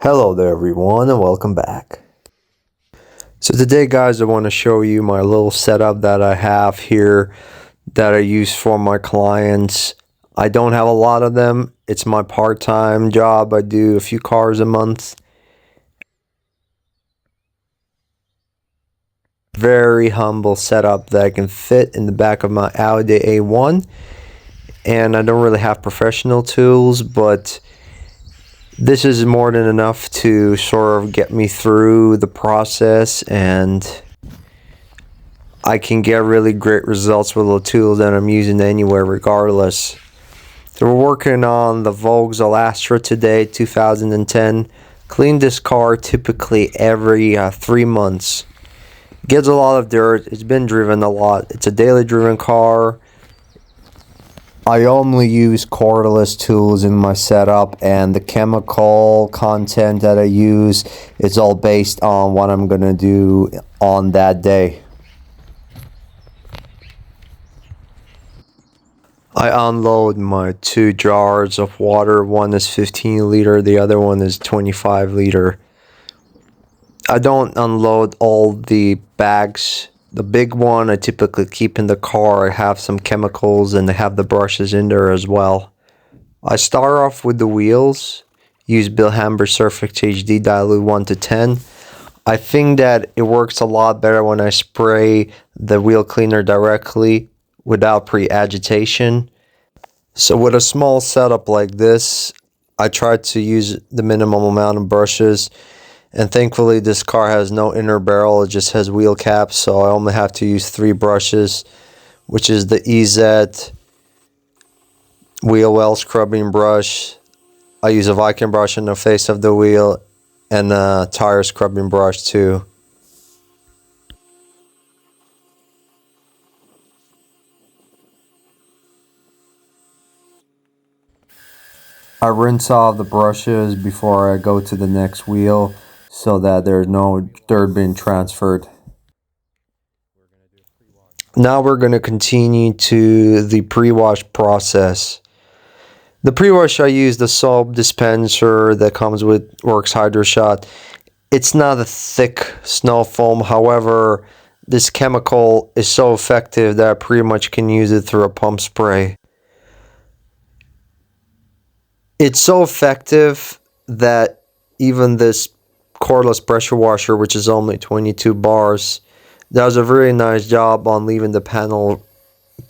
Hello there everyone and welcome back. So today guys I want to show you my little setup that I have here that I use for my clients. I don't have a lot of them. It's my part-time job. I do a few cars a month. Very humble setup that I can fit in the back of my Audi A1, and I don't really have professional tools, but this is more than enough to sort of get me through the process, and I can get really great results with the tools that I'm using anywhere regardless. So we're working on the Volks Elastra today, 2010. Clean this car typically every 3 months. Gets a lot of dirt. It's been driven a lot. It's a daily driven car. I only use cordless tools in my setup, and the chemical content that I use is all based on what I'm gonna do on that day. I unload my 2 jars of water. One is 15 liter, the other one is 25 liter. I don't unload all the bags. The big one I typically keep in the car. I have some chemicals and I have the brushes in there as well. I start off with the wheels. Use Bill Hamber Surfix HD dilute 1 to 10. I think that it works a lot better when I spray the wheel cleaner directly without pre-agitation. So with a small setup like this, I try to use the minimum amount of brushes, and thankfully this car has no inner barrel, it just has wheel caps, so I only have to use 3 brushes, which is the EZ wheel well scrubbing brush. I use a Viking brush on the face of the wheel and a tire scrubbing brush too. I rinse off the brushes before I go to the next wheel so that there's no dirt being transferred. Now we're going to continue to the pre-wash process. The pre-wash, I use the soap dispenser that comes with worx Hydro Shot. It's not a thick snow foam, however, this chemical is so effective that I pretty much can use it through a pump spray. It's so effective that even this cordless pressure washer, which is only 22 bars, does a very nice job on leaving the panel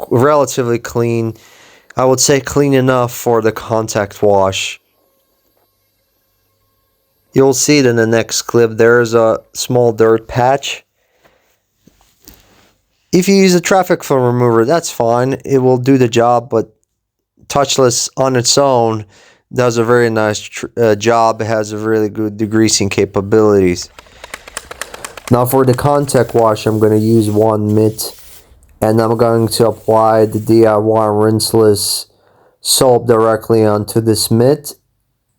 relatively clean. I would say clean enough for the contact wash. You'll see it in the next clip. There's a small dirt patch. If you use a traffic film remover, that's fine. It will do the job, but touchless on its own does a very nice job. It has a really good degreasing capabilities. Now for the contact wash, I'm going to use one mitt, and I'm going to apply the DIY rinseless soap directly onto this mitt,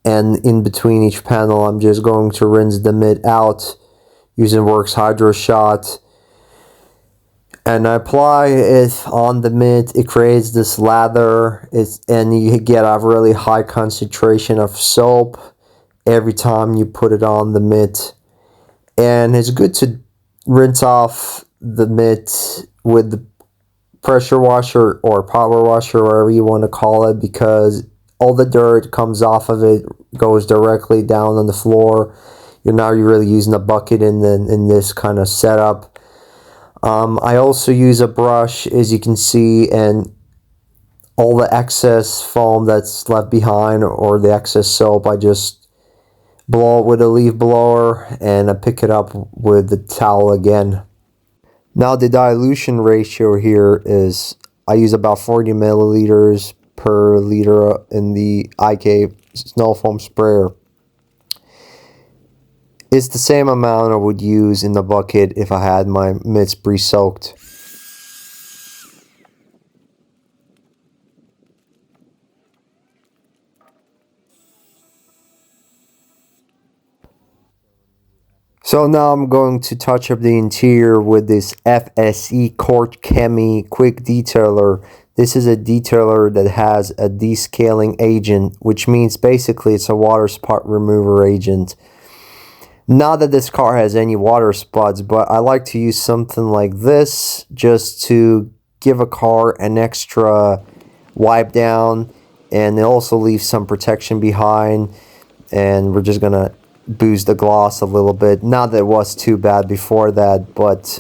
and in between each panel I'm just going to rinse the mitt out using worx Hydro Shot, and I apply it on the mitt. It creates this lather, and you get a really high concentration of soap every time you put it on the mitt. And it's good to rinse off the mitt with the pressure washer or power washer, whatever you want to call it, because all the dirt comes off of it, goes directly down on the floor. You're not really using a bucket in this kind of setup. I also use a brush, as you can see, and all the excess foam that's left behind or the excess soap, I just blow it with a leaf blower and I pick it up with the towel again. Now the dilution ratio here is I use about 40 milliliters per liter in the IK snow foam sprayer. It's the same amount I would use in the bucket if I had my mitts pre-soaked. So now I'm going to touch up the interior with this FSE Court Chemi Quick Detailer. This is a detailer that has a descaling agent, which means basically it's a water spot remover agent. Not that this car has any water spots, but I like to use something like this just to give a car an extra wipe down, and it also leaves some protection behind. And we're just gonna boost the gloss a little bit. Not that it was too bad before that, but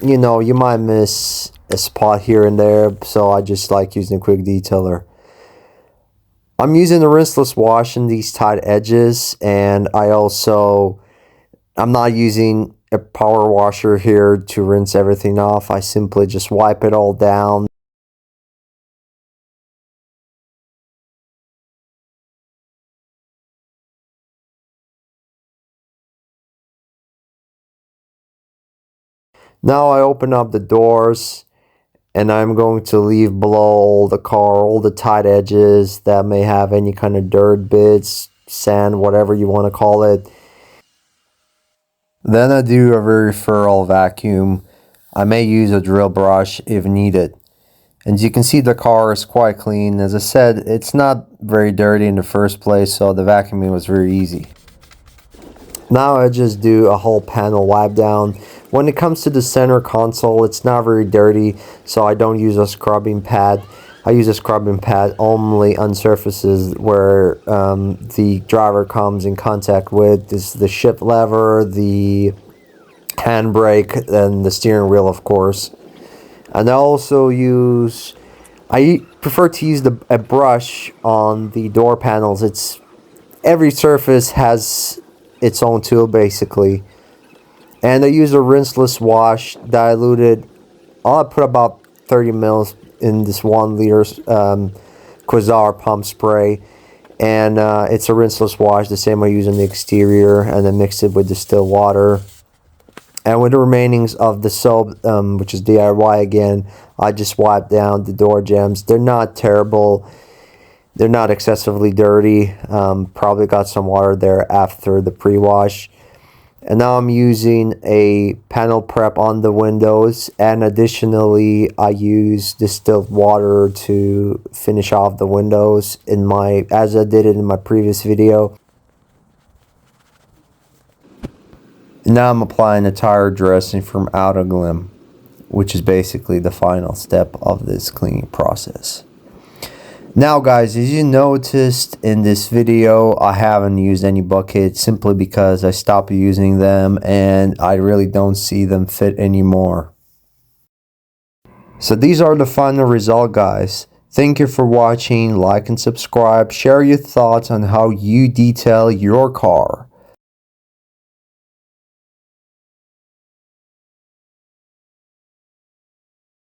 you know, you might miss a spot here and there, so I just like using a quick detailer. I'm using a rinseless wash in these tight edges, and I'm not using a power washer here to rinse everything off. I simply just wipe it all down. Now I open up the doors, and I'm going to leave below all the car, all the tight edges that may have any kind of dirt bits, sand, whatever you want to call it. Then I do a very thorough vacuum. I may use a drill brush if needed. As you can see, the car is quite clean. As I said, it's not very dirty in the first place, so the vacuuming was very easy. Now I just do a whole panel wipe down. When it comes to the center console, it's not very dirty, so I don't use a scrubbing pad. I use a scrubbing pad only on surfaces where the driver comes in contact with. This is the shift lever, the handbrake, and the steering wheel, of course. And I prefer to use a brush on the door panels. Every surface has its own tool basically. And I use a rinseless wash diluted. I'll put about 30 mils in this 1 liter Quasar pump spray. And it's a rinseless wash, the same I use on the exterior, and then mix it with distilled water. And with the remainings of the soap, which is DIY again, I just wipe down the door jambs. They're not terrible. They're not excessively dirty. Probably got some water there after the pre-wash. And now I'm using a panel prep on the windows. And additionally, I use distilled water to finish off the windows as I did it in my previous video. Now I'm applying a tire dressing from Audi, which is basically the final step of this cleaning process. Now guys, as you noticed in this video, I haven't used any buckets simply because I stopped using them and I really don't see them fit anymore. So these are the final result, guys. Thank you for watching. Like and subscribe. Share your thoughts on how you detail your car.